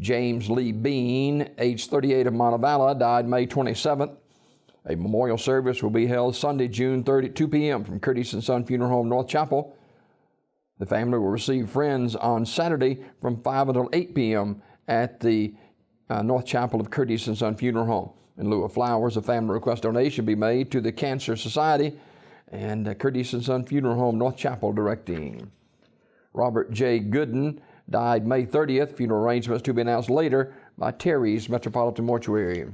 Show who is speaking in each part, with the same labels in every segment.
Speaker 1: James Lee Bean, age 38 of Montevallo, died May 27th. A memorial service will be held Sunday, June 30 at 2 p.m. from Curtis & Son Funeral Home, North Chapel. The family will receive friends on Saturday from 5 until 8 p.m. at the North Chapel of Curtis & Son Funeral Home. In lieu of flowers, a family request donation be made to the Cancer Society and Curtis & Son Funeral Home, North Chapel, directing. Robert J. Gooden died May 30th. Funeral arrangements to be announced later by Terry's Metropolitan Mortuary.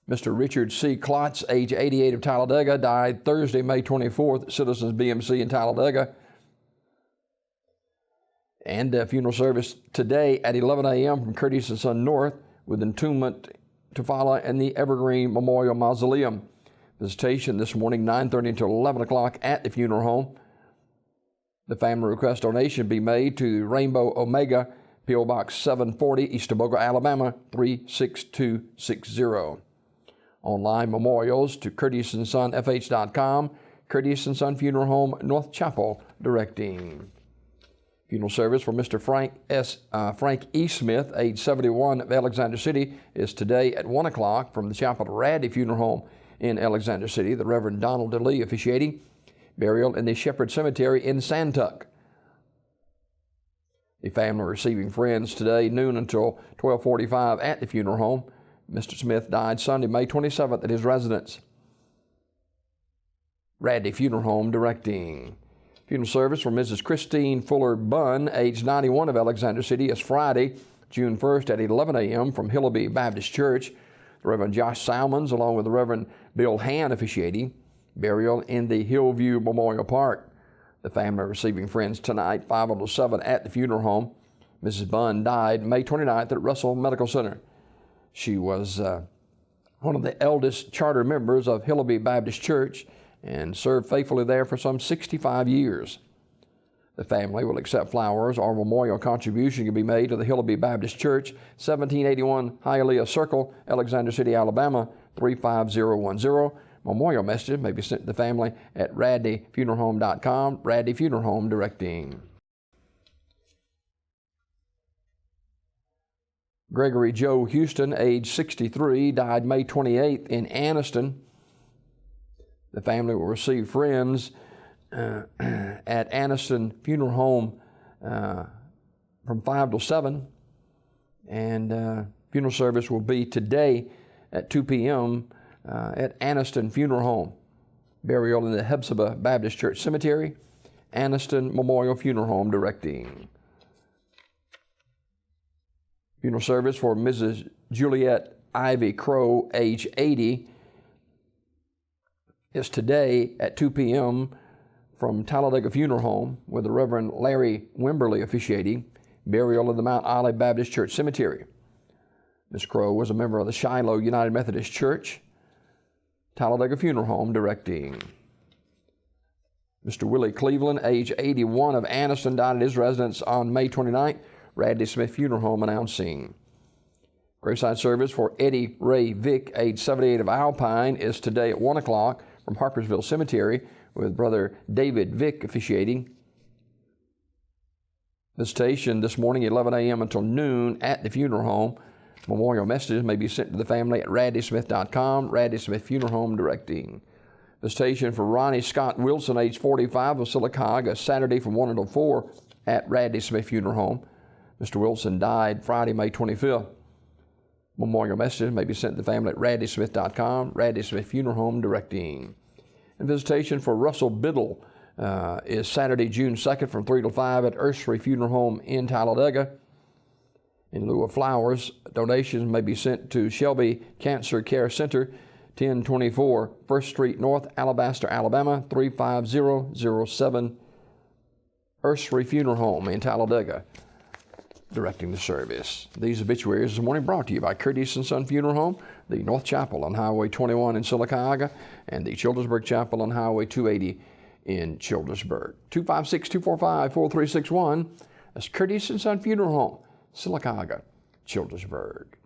Speaker 1: Mr. Richard C. Klotz, age 88 of Talladega, died Thursday, May 24th at Citizens BMC in Talladega. And a funeral service today at 11 a.m. from Curtis & Son North, with entombment to follow in the Evergreen Memorial Mausoleum. Visitation this morning, 9:30 until 11 o'clock at the funeral home. The family request donation be made to Rainbow Omega, P.O. Box 740, East Toboga, Alabama, 36260. Online memorials to CurtisandSonFH.com, Curtis & Son Funeral Home, North Chapel, directing. Funeral service for Mr. Frank E. Smith, age 71 of Alexander City, is today at 1 o'clock from the Chapel of Radley Funeral Home in Alexander City. The Reverend Donald DeLee officiating. Burial in the Shepherd Cemetery in Santuck. The family receiving friends today, noon until 12:45 at the funeral home. Mr. Smith died Sunday, May 27th at his residence. Radley Funeral Home directing. Funeral service for Mrs. Christine Fuller Bunn, age 91 of Alexander City, is Friday, June 1st at 11 a.m. from Hillaby Baptist Church. The Reverend Josh Salmons, along with the Reverend Bill Hand, officiating. Burial in the Hillview Memorial Park. The family receiving friends tonight, 5 until 7 at the funeral home. Mrs. Bunn died May 29th at Russell Medical Center. She was one of the eldest charter members of Hillaby Baptist Church and served faithfully there for some 65 years. The family will accept flowers or memorial contribution can be made to the Hillaby Baptist Church, 1781 Hialeah Circle, Alexander City, Alabama, 35010. Memorial messages may be sent to the family at radleyfuneralhome.com, Radley Funeral Home directing. Gregory Joe Houston, age 63, died May 28th in Anniston. The family will receive friends at Anniston Funeral Home from 5 till 7. And funeral service will be today at 2 p.m. At Anniston Funeral Home. Burial in the Hephzibah Baptist Church Cemetery. Anniston Memorial Funeral Home directing. Funeral service for Mrs. Juliet Ivy Crow, age 80, is today at 2 p.m. from Talladega Funeral Home, with the Reverend Larry Wimberly officiating. Burial in the Mount Olive Baptist Church Cemetery. Ms. Crow was a member of the Shiloh United Methodist Church. Talladega Funeral Home directing. Mr. Willie Cleveland, age 81 of Anniston, died at his residence on May 29th. Radley Smith Funeral Home announcing. Graveside service for Eddie Ray Vick, age 78 of Alpine, is today at 1 o'clock from Harpersville Cemetery, with Brother David Vick officiating. Visitation this morning, 11 a.m. until noon at the funeral home. Memorial messages may be sent to the family at radleysmith.com, Radley Smith Funeral Home directing. Visitation for Ronnie Scott Wilson, age 45 of Sylacauga, Saturday from 1 until 4 at Radley Smith Funeral Home. Mr. Wilson died Friday, May 25th. Memorial messages may be sent to the family at radleysmith.com, Radley Smith Funeral Home directing. And visitation for Russell Biddle is Saturday, June 2nd from 3 till 5 at Ursery Funeral Home in Talladega. In lieu of flowers, donations may be sent to Shelby Cancer Care Center, 1024 1st Street North, Alabaster, Alabama, 35007, Ursery Funeral Home in Talladega, directing the service. These obituaries this morning brought to you by Curtis & Son Funeral Home, the North Chapel on Highway 21 in Sylacauga, and the Childersburg Chapel on Highway 280 in Childersburg. 256-245-4361. That's Curtis & Son Funeral Home, Sylacauga, Childersburg.